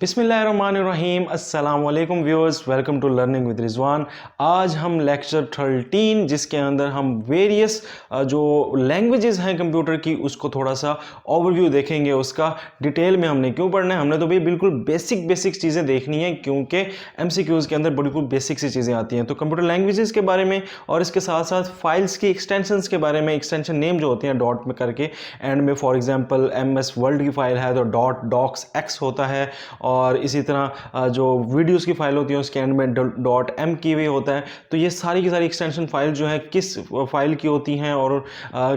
बिस्मिल्लाहिर्रहमानिर्रहीम अस्सलाम वालेकुम viewers, welcome to learning with Rizwan. आज हम लेक्चर 13 जिसके अंदर हम वेरियस जो लैंग्वेजेस हैं कंप्यूटर की उसको थोड़ा सा ओवरव्यू देखेंगे। उसका डिटेल में हमने क्यों पढ़ना है, हमने तो भाई बिल्कुल बेसिक चीज़ें देखनी है क्योंकि MCQs के अंदर बिल्कुल बेसिक सी चीज़ें आती हैं। तो कंप्यूटर लैंग्वेजेस के बारे में और इसके साथ साथ फाइल्स की एक्सटेंशंस के बारे में, एक्सटेंशन नेम जो होती हैं डॉट में करके एंड में, फॉर एग्जांपल MS वर्ल्ड की फाइल है तो डॉट डॉक्स एक्स होता है, और इसी तरह जो वीडियोस की फाइल होती है उसके एंड में डॉट एम की वे होता है। तो ये सारी की सारी एक्सटेंशन फाइल जो है किस फाइल की होती हैं और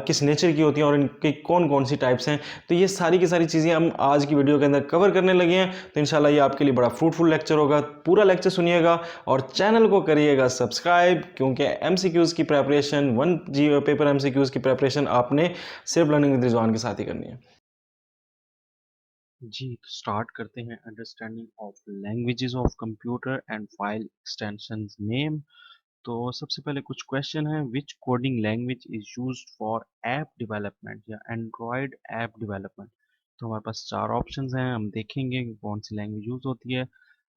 किस नेचर की होती हैं और इनकी कौन कौन सी टाइप्स हैं, तो ये सारी की सारी चीज़ें हम आज की वीडियो के अंदर कवर करने लगे हैं। तो इंशाल्लाह ये आपके लिए बड़ा फ्रूटफुल लेक्चर होगा। पूरा लेक्चर सुनिएगा और चैनल को करिएगा सब्सक्राइब, क्योंकि MCQs की प्रेपरेशन, वन जी पेपर MCQs की प्रेपरेशन आपने सिर्फ लर्निंग विद रिजवान के साथ ही करनी है। जी, तो स्टार्ट करते हैं understanding of languages of computer and file extensions name. तो सबसे पहले कुछ क्वेश्चन है, which coding language is used for app development या एंड्रॉयड ऐप डेवलपमेंट। तो हमारे पास चार ऑप्शंस हैं, हम देखेंगे कि कौन सी लैंग्वेज यूज होती है।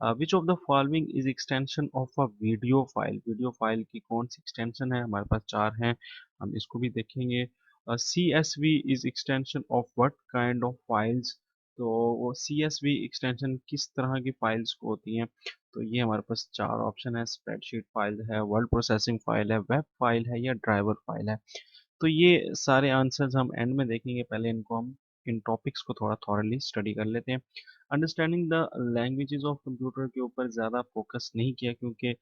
विच of the following is extension of a video file की कौन सी एक्सटेंशन है, हमारे पास चार हैं, हम इसको भी देखेंगे। CSV is extension of what kind of files. तो वो CSV एक्सटेंशन किस तरह की फाइल्स को होती हैं। तो ये हमारे पास चार ऑप्शन है, स्प्रेडशीट फाइल है, वर्ड प्रोसेसिंग फाइल है, वेब फाइल है या ड्राइवर फाइल है। तो ये सारे आंसर्स हम एंड में देखेंगे, पहले इनको हम इन टॉपिक्स को थोड़ा थॉरली स्टडी कर लेते हैं। Understanding the languages of computer के ऊपर ज़्यादा फोकस नहीं किया क्योंकि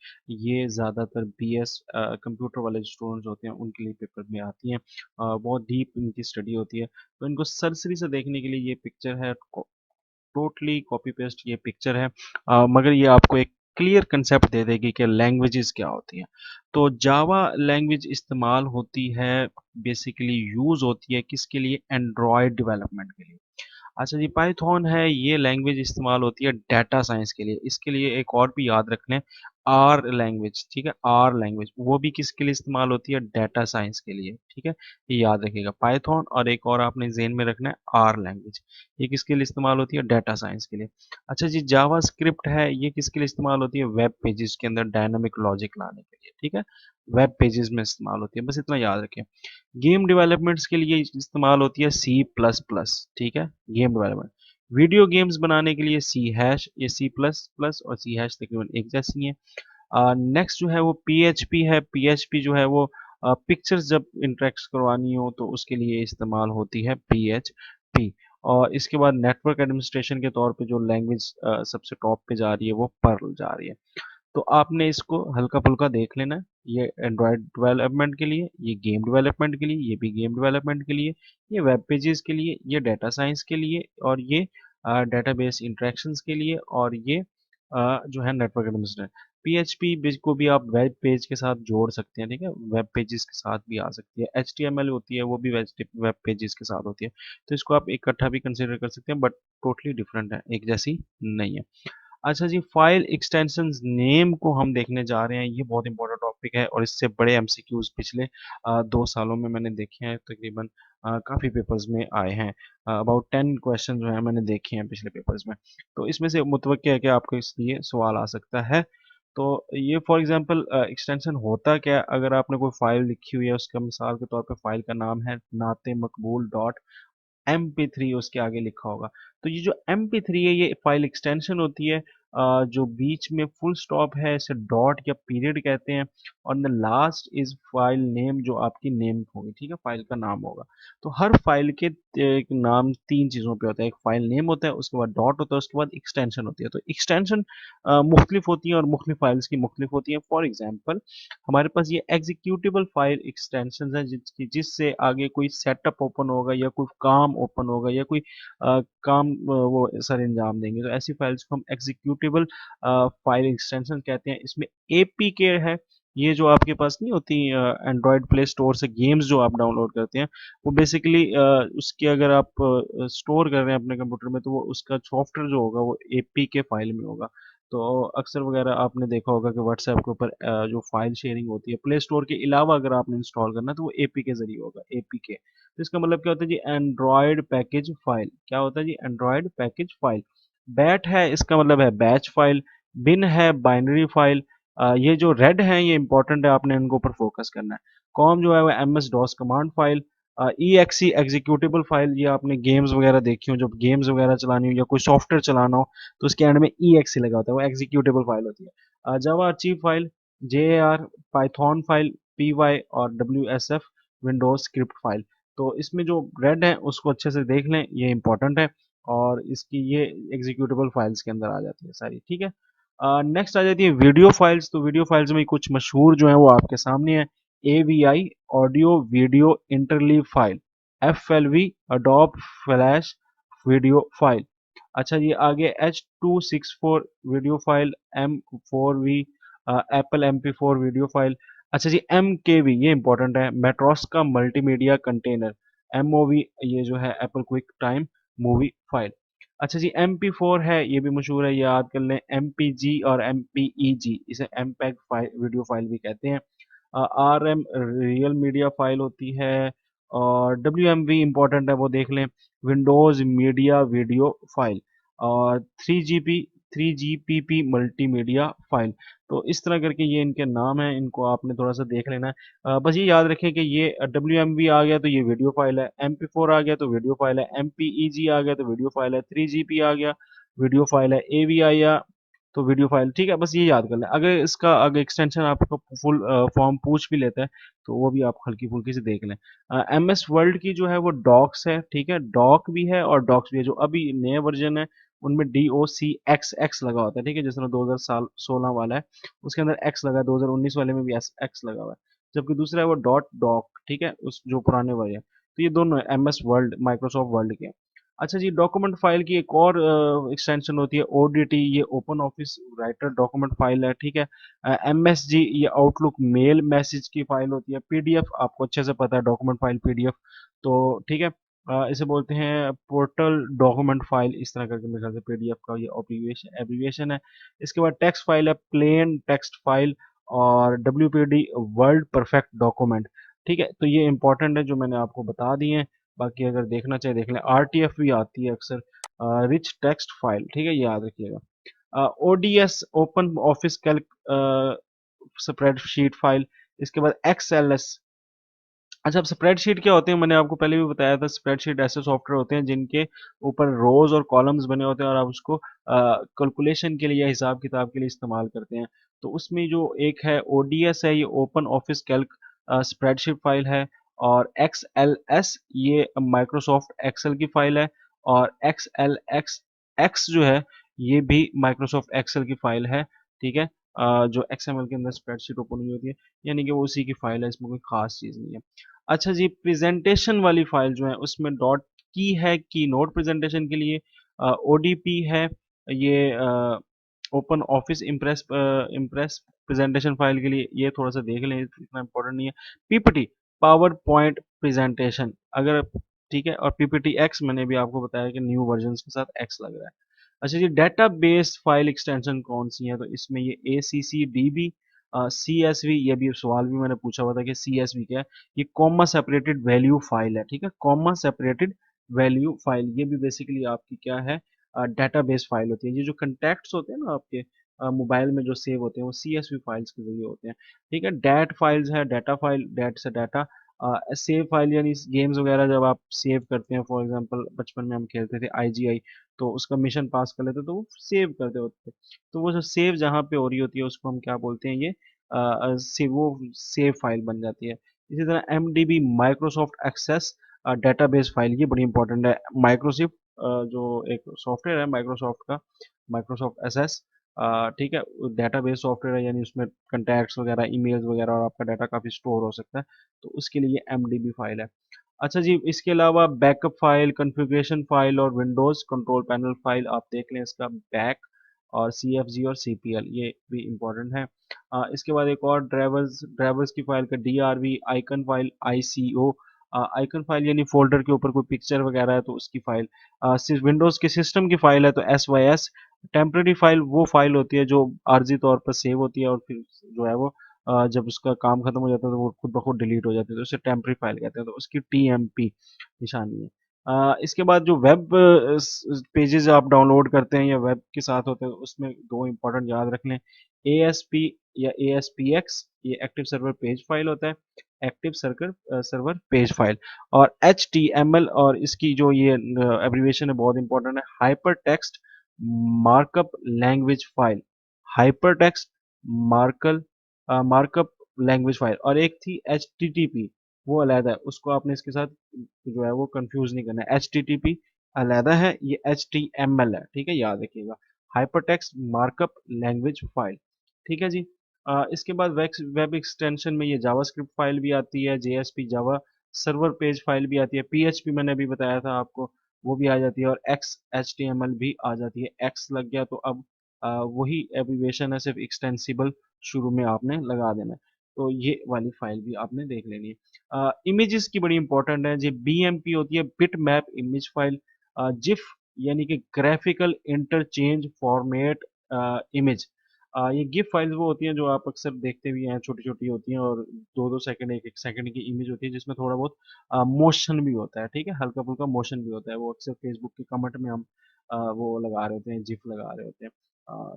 ये ज़्यादातर BS कंप्यूटर वाले स्टूडेंट्स होते हैं उनके लिए पेपर में आती हैं। बहुत डीप इनकी स्टडी होती है, तो इनको सरसरी से देखने के लिए ये पिक्चर है, टोटली कॉपी पेस्ट ये पिक्चर है। मगर ये आपको एक क्लियर कंसेप्ट दे देगी कि लैंग्वेजेस क्या होती हैं। तो जावा लैंग्वेज इस्तेमाल होती है, बेसिकली यूज होती है किसके लिए, एंड्रॉयड डेवलपमेंट के लिए। अच्छा जी, पाइथन है, ये लैंग्वेज इस्तेमाल होती है डाटा साइंस के लिए। इसके लिए एक और भी याद रख लें, आर लैंग्वेज, ठीक है, आर लैंग्वेज वो भी किसके लिए इस्तेमाल होती है, डाटा साइंस के लिए, ठीक है। ये याद रखिएगा, पाइथन और एक और आपने ज़हन में रखना है आर लैंग्वेज, ये किसके लिए इस्तेमाल होती है, डाटा साइंस के लिए। अच्छा जी, जावा स्क्रिप्ट है, ये किसके लिए इस्तेमाल होती है, वेब पेजेस के अंदर डायनामिक लॉजिक लाने के लिए, ठीक है, वेब पेजेस में इस्तेमाल होती है, बस इतना याद रखें। गेम डेवलपमेंट्स के लिए इस्तेमाल होती है C++, ठीक है, गेम डेवलपमेंट। वीडियो गेम्स बनाने के लिए C हैश, ये C++ और C हैश तकरीबन एक जैसी हैं। नेक्स्ट जो है वो PHP है, PHP जो है वो पिक्चर्स जब इंटरेक्ट करवानी हो तो उसके लिए इस्तेमाल होती है PHP। और इसके बाद नेटवर्क एडमिनिस्ट्रेशन के तौर पे जो लैंग्वेज सबसे टॉप पे जा रही है वो पर्ल जा रही है। तो आपने इसको हल्का-फुल्का देख लेना है। ये एंड्रॉयड डेवलपमेंट के लिए, ये गेम डेवलपमेंट के लिए, ये भी गेम डेवलपमेंट के लिए, ये वेब पेजेस के लिए, ये डाटा साइंस के लिए और ये डेटाबेस इंटरैक्शंस के लिए और ये जो है नेटवर्क एडमिनिस्ट्रेशन। PHP को भी आप वेब पेज के साथ जोड़ सकते हैं, ठीक है, वेब पेजेस के साथ भी आ सकती है। HTML होती है वो भी वेब पेजेस के साथ होती है। तो इसको आप इकट्ठा भी कंसिडर कर सकते हैं, बट टोटली डिफरेंट है, एक जैसी नहीं है। अच्छा जी, फाइल एक्सटेंशंस नेम को हम देखने जा रहे हैं, ये बहुत इंपॉर्टेंट टॉपिक है और इससे बड़े MCQs पिछले 2 सालों में मैंने देखे हैं, तकरीबन काफ़ी पेपर्स में आए हैं। अबाउट 10 क्वेश्चन जो हैं मैंने देखे हैं पिछले पेपर्स में। तो इसमें से मुतवक्किल है कि आपको इसलिए सवाल आ सकता है। तो ये फॉर एग्जांपल एक्सटेंशन होता क्या है, अगर आपने कोई फाइल लिखी हुई है, उसका मिसाल के तौर पे फाइल का नाम है नाते मकबूल डॉट MP3 उसके आगे लिखा होगा। तो ये जो MP3 है ये फाइल एक्सटेंशन होती है, जो बीच में फुल स्टॉप है इसे डॉट या पीरियड कहते हैं, और the last is file name, जो आपकी नेम होगी, ठीक है, फाइल का नाम होगा। तो हर फाइल के एक नाम तीन चीज़ों पे होता है, एक फाइल नेम होता है, उसके बाद डॉट होता है, उसके बाद एक्सटेंशन होती है। तो एक्सटेंशन मुख्तलिफ होती है और मुख्तलिफ फाइल्स की मुख्तलिफ होती है। फॉर एग्जाम्पल हमारे पास ये एग्जीक्यूटेबल फाइल एक्सटेंशन है जिससे आगे कोई सेटअप ओपन होगा या कोई काम ओपन होगा या कोई काम वो सर अंजाम देंगे, तो ऐसी फाइल्स को हम एग्जीक्यूटेबल फाइल एक्सटेंशन कहते हैं। इसमें APK है, ये जो आपके पास नहीं होती एंड्रॉयड प्ले स्टोर से गेम्स जो आप डाउनलोड करते हैं, वो बेसिकली उसके अगर आप स्टोर कर रहे हैं अपने कंप्यूटर में तो वो उसका सॉफ्टवेयर जो होगा वो APK फाइल में होगा। तो अक्सर वगैरह आपने देखा होगा कि व्हाट्सएप के ऊपर जो फाइल शेयरिंग होती है प्ले स्टोर के अलावा अगर आपने इंस्टॉल करना है तो वो AP के जरिए होगा, APK। तो इसका मतलब क्या होता है जी, एंड्रॉयड पैकेज फाइल, क्या होता है जी, एंड्रॉयड पैकेज फाइल। बैट है इसका मतलब है बैच फाइल, बिन है बाइनरी फाइल। ये जो रेड है ये इंपॉर्टेंट है, आपने इनके ऊपर फोकस करना है। कॉम जो है वो M S DOS command file. EXE executable file, ये आपने गेम्स वगैरह देखी हो, जब गेम्स वगैरह चलानी हो या कोई सॉफ्टवेयर चलाना हो तो उसके एंड में ई एक्सी लगा होता है, वो एग्जीक्यूटेबल फाइल होती है। Java archive file, J R Python file, P Y और W S F Windows script file. तो इसमें जो रेड है उसको अच्छे से देख लें, ये इंपॉर्टेंट है और इसकी ये एग्जीक्यूटेबल फाइल्स के अंदर आ जाती है सारी, ठीक है। नेक्स्ट आ जाती है वीडियो फाइल्स। तो वीडियो फाइल्स में कुछ मशहूर जो है वो आपके सामने है। AVI audio video interleave file, FLV Adobe flash video file. अच्छा जी, आगे H.264 video file, M4V Apple MP4 video file. अच्छा जी, MKV ये इंपॉर्टेंट है, मेट्रोस्का मल्टीमीडिया कंटेनर। MOV ये जो है Apple quick time movie file. अच्छा जी, MP4 है, ये भी मशहूर है, याद कर लें। MPG और MPEG, इसे MPEG फाइल वीडियो फाइल भी कहते हैं। RM रियल मीडिया फाइल होती है। और WMV इंपॉर्टेंट है, वो देख लें, विंडोज मीडिया वीडियो फाइल। और 3GPP मल्टीमीडिया फाइल। तो इस तरह करके ये इनके नाम हैं, इनको आपने थोड़ा सा देख लेना है। बस ये याद रखें कि ये WMV आ गया तो ये वीडियो फाइल है, MP4 आ गया तो वीडियो फाइल है, MPEG आ गया तो वीडियो फाइल है, 3GP आ गया वीडियो फाइल है, AVI आया तो वीडियो फाइल, ठीक है। बस ये याद कर लें, अगर इसका अगर एक्सटेंशन आपका फुल फॉर्म पूछ भी लेता है तो वो भी आप हल्की फुल्की से देख लें। MS वर्ल्ड की जो है वो डॉक्स है, ठीक है, डॉक भी है और डॉक्स भी है। जो अभी नए वर्जन है उनमें DOCX लगा होता है, ठीक है, जिस तरह 2016 वाला है उसके अंदर एक्स लगा है, 2019 वाले में भी एक्स लगा हुआ है। जबकि दूसरा है वो डॉट डॉक, ठीक है, उस जो पुराने वाले हैं। तो ये दोनों MS वर्ल्ड माइक्रोसॉफ्ट वर्ल्ड के हैं। अच्छा जी, डॉक्यूमेंट फाइल की एक और एक्सटेंशन होती है ODT, ये open office writer document file है, ठीक है। MSG ये आउटलुक मेल मैसेज की फाइल होती है। PDF आपको अच्छे से पता है, डॉक्यूमेंट फाइल PDF, तो ठीक है। इसे बोलते हैं पोर्टल डॉक्यूमेंट फाइल, इस तरह करके मेरे ख्याल से PDF का ये एब्रीविएशन है। इसके बाद टेक्स्ट फाइल है, प्लेन टेक्स्ट फाइल। और WPD वर्ल्ड परफेक्ट डॉक्यूमेंट, ठीक है। तो ये इंपॉर्टेंट है जो मैंने आपको बता दिए हैं। बाकी अगर देखना चाहे देख लें। RTF भी आती है अक्सर, रिच टेक्स्ट फाइल, ठीक है, ये याद रखिएगा। ODS open office Calc spreadsheet file. इसके बाद XLS। अच्छा, अब स्प्रेडशीट क्या होते हैं, मैंने आपको पहले भी बताया था, स्प्रेडशीट ऐसे सॉफ्टवेयर होते हैं जिनके ऊपर रोज और कॉलम्स बने होते हैं और आप उसको कैलकुलेशन के लिए या हिसाब किताब के लिए इस्तेमाल करते हैं। तो उसमें जो एक है ODS है, ये open office Calc spreadsheet file है। और XLS ये माइक्रोसॉफ्ट एक्सेल की फाइल है। और XLX जो है ये भी माइक्रोसॉफ्ट एक्सेल की फाइल है, ठीक है। जो XML के अंदर स्प्रेडशीट ओपन हुई होती है, यानी कि वो उसी की फाइल है, इसमें कोई खास चीज़ नहीं है। अच्छा जी, प्रेजेंटेशन वाली फाइल जो है उसमें डॉट की है, की नोट प्रेजेंटेशन के लिए। ODP है, ये open office impress impress presentation file के लिए, ये थोड़ा सा देख लें, इतना इंपॉर्टेंट नहीं है। PPT पावर पॉइंट प्रेजेंटेशन, अगर, ठीक है। और PPT X मैंने भी आपको बताया कि न्यू वर्जन के साथ X लग रहा है। अच्छा जी, डेटाबेस फाइल एक्सटेंशन कौन सी है, तो इसमें ये ACCDB, CSV, ये भी सवाल भी मैंने पूछा हुआ था कि CSV क्या है। ये कॉमा सेपरेटेड वैल्यू फाइल है, ठीक है, कॉमा सेपरेटेड वैल्यू फाइल, ये भी बेसिकली आपकी क्या है, डेटाबेस फाइल होती है। ये जो कंटैक्ट्स होते हैं ना आपके मोबाइल में जो सेव होते हैं वो CSV फाइल्स के जरिए होते हैं, ठीक है। डेट फाइल्स है, डाटा फाइल, डेट से डाटा। सेव फाइल यानी गेम्स वगैरह जब आप सेव करते हैं, फॉर एग्जांपल बचपन में हम खेलते थे IGI, तो उसका मिशन पास कर लेते तो वो सेव करते होते थे। तो वो जो सेव जहाँ पे हो रही होती है उसको हम क्या बोलते हैं, ये वो सेव फाइल बन जाती है। इसी तरह MDB Microsoft access database file, ये बड़ी इंपॉर्टेंट है। माइक्रोसॉफ्ट जो एक सॉफ्टवेयर है माइक्रोसॉफ्ट का, माइक्रोसॉफ्ट एसएस, ठीक है, डेटाबेस सॉफ्टवेयर है, यानी उसमें कंटैक्ट्स वगैरह, ईमेल्स वगैरह और आपका डाटा काफ़ी स्टोर हो सकता है, तो उसके लिए MDB फाइल है। अच्छा जी, इसके अलावा बैकअप फाइल, कॉन्फ़िगरेशन फाइल और विंडोज़ कंट्रोल पैनल फाइल, आप देख लें इसका बैक। और CFG और CPL ये भी इम्पोर्टेंट है। इसके बाद एक और ड्राइवर्स ड्राइवर्स की फाइल का DRV, icon file ICO। Icon file यानी फोल्डर के ऊपर कोई पिक्चर वगैरह है तो उसकी फाइल। सिर्फ विंडोज़ के सिस्टम की फाइल है तो SYS। टेम्परेरी फाइल वो फाइल होती है जो आर्जी तौर पर सेव होती है और फिर जो है वो जब उसका काम खत्म हो जाता है तो वो खुद ब खुद डिलीट हो जाती है, तो उसे टेम्परेरी फाइल कहते हैं, तो उसकी TMP निशानी है। इसके बाद जो वेब पेजेस आप डाउनलोड करते हैं या वेब के साथ होते हैं उसमें दो इंपॉर्टेंट याद रख लें। ASP या ASPX ये एक्टिव सर्वर पेज फाइल होता है, active server server page file. और HTML और इसकी जो ये एब्रीविएशन है बहुत इंपॉर्टेंट है, hyper text markup language file. Hyper text markal markup language file. और एक थी HTTP, वो अलग है, उसको आपने इसके साथ जो है वो कंफ्यूज नहीं करना है। HTTP अलहदा है, ये HTML है, ठीक है, याद रखिएगा। हाइपरटेक्स्ट मार्कअप लैंग्वेज फाइल, ठीक है जी। इसके बाद वेब एक्सटेंशन में ये जावास्क्रिप्ट फाइल भी आती है, JSP Java server page file भी आती है, PHP मैंने अभी बताया था आपको, वो भी आ जाती है, और XHTML भी आ जाती है। X लग गया तो अब वही एब्रीविएशन है, सिर्फ एक्सटेंसिबल शुरू में आपने लगा देना है। तो ये वाली फाइल भी आपने देख लेनी है। इमेजेस की बड़ी इंपॉर्टेंट है जी, BMP होती है, bit map image file. GIF यानी कि ग्राफिकल इंटरचेंज फॉर्मेट इमेज। ये गिफ फाइल्स वो होती हैं जो आप अक्सर देखते भी हैं, छोटी छोटी होती हैं और दो दो सेकंड एक एक सेकंड की इमेज होती है, जिसमें थोड़ा बहुत मोशन भी होता है, ठीक है, हल्का फुल्का मोशन भी होता है। वो अक्सर फेसबुक के कमेंट में हम वो लगा रहे होते हैं, जिफ लगा रहे होते हैं।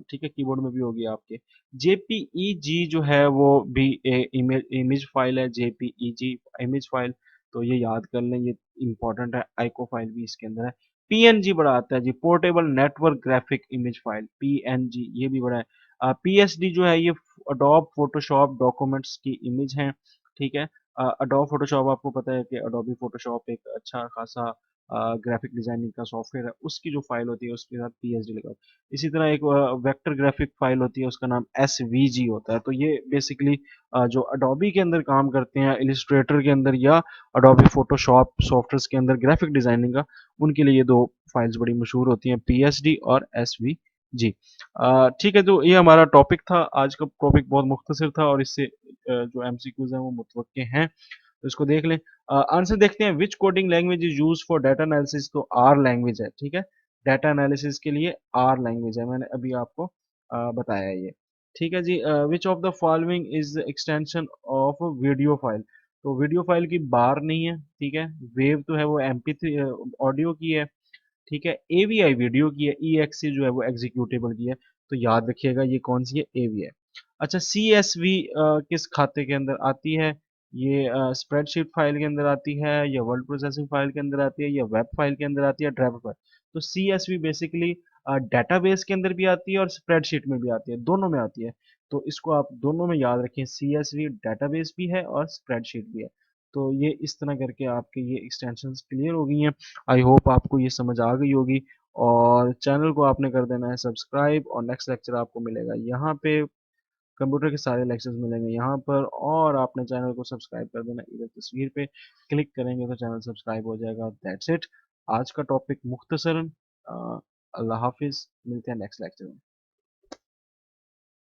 ठीक है, कीबोर्ड में भी होगी आपके। JPEG जो है वो भी इमेज इमेज फाइल है, JPEG इमेज फाइल। तो ये याद कर लें, ये इंपॉर्टेंट है। आइको फाइल भी इसके अंदर है। PNG बड़ा आता है जी, portable network graphic image file, PNG ये भी बड़ा है। PSD जो है ये अडोब फोटोशॉप डॉक्यूमेंट्स की इमेज है, ठीक है। अडोब फोटोशॉप आपको पता है कि अडोबी फोटोशॉप एक अच्छा खासा ग्राफिक डिजाइनिंग का सॉफ्टवेयर है, उसकी जो फाइल होती है उसके साथ PSD लगा। इसी तरह एक वेक्टर ग्राफिक फाइल होती है, उसका नाम SVG होता है। तो ये बेसिकली जो अडोबी के अंदर काम करते हैं, इलिस्ट्रेटर के अंदर या अडोबी फोटोशॉप सॉफ्टवेयर के अंदर ग्राफिक डिजाइनिंग का, उनके लिए ये दो फाइल्स बड़ी मशहूर होती हैं, PSD और SVG। ठीक है, तो ये हमारा टॉपिक था। आज का टॉपिक बहुत मुख्तसर था और इससे जो MCQs हैं वो मुतवक्के हैं, तो इसको देख लें। आंसर देखते हैं, which coding language is use for data analysis. तो आर लैंग्वेज है, ठीक है, डाटा एनालिसिस के लिए आर लैंग्वेज है, मैंने अभी आपको बताया ये, ठीक है जी। Which of the following is extension of video file. तो वीडियो फाइल की बार नहीं है, ठीक है। वेव तो है वो MP3 ऑडियो की है, ठीक है। AVI वीडियो की है, EXE जो है वो एग्जीक्यूटेबल की है। तो याद रखिएगा ये कौन सी है, AVI। अच्छा, CSV किस खाते के अंदर आती है? ये स्प्रेडशीट फाइल के अंदर आती है, या वर्ड प्रोसेसिंग फाइल के अंदर आती है, या वेब फाइल के अंदर आती है, ड्राइवर फाइल। तो CSV बेसिकली डेटाबेस के अंदर भी आती है और स्प्रेडशीट में भी आती है, दोनों में आती है। तो इसको आप दोनों में याद रखें, CSV डेटाबेस भी है और स्प्रेडशीट भी है। तो ये इस तरह करके आपके ये एक्सटेंशंस क्लियर हो गई हैं। आई होप आपको ये समझ आ गई होगी, और चैनल को आपने कर देना है सब्सक्राइब, और नेक्स्ट लेक्चर आपको मिलेगा यहाँ पे, कंप्यूटर के सारे लेक्चर्स मिलेंगे यहाँ पर, और आपने चैनल को सब्सक्राइब कर देना, इधर तस्वीर पे क्लिक करेंगे तो चैनल सब्सक्राइब हो जाएगा। दैट्स इट, आज का टॉपिक मुख्तसरन। अल्लाह हाफिज़, मिलते हैं नेक्स्ट लेक्चर में।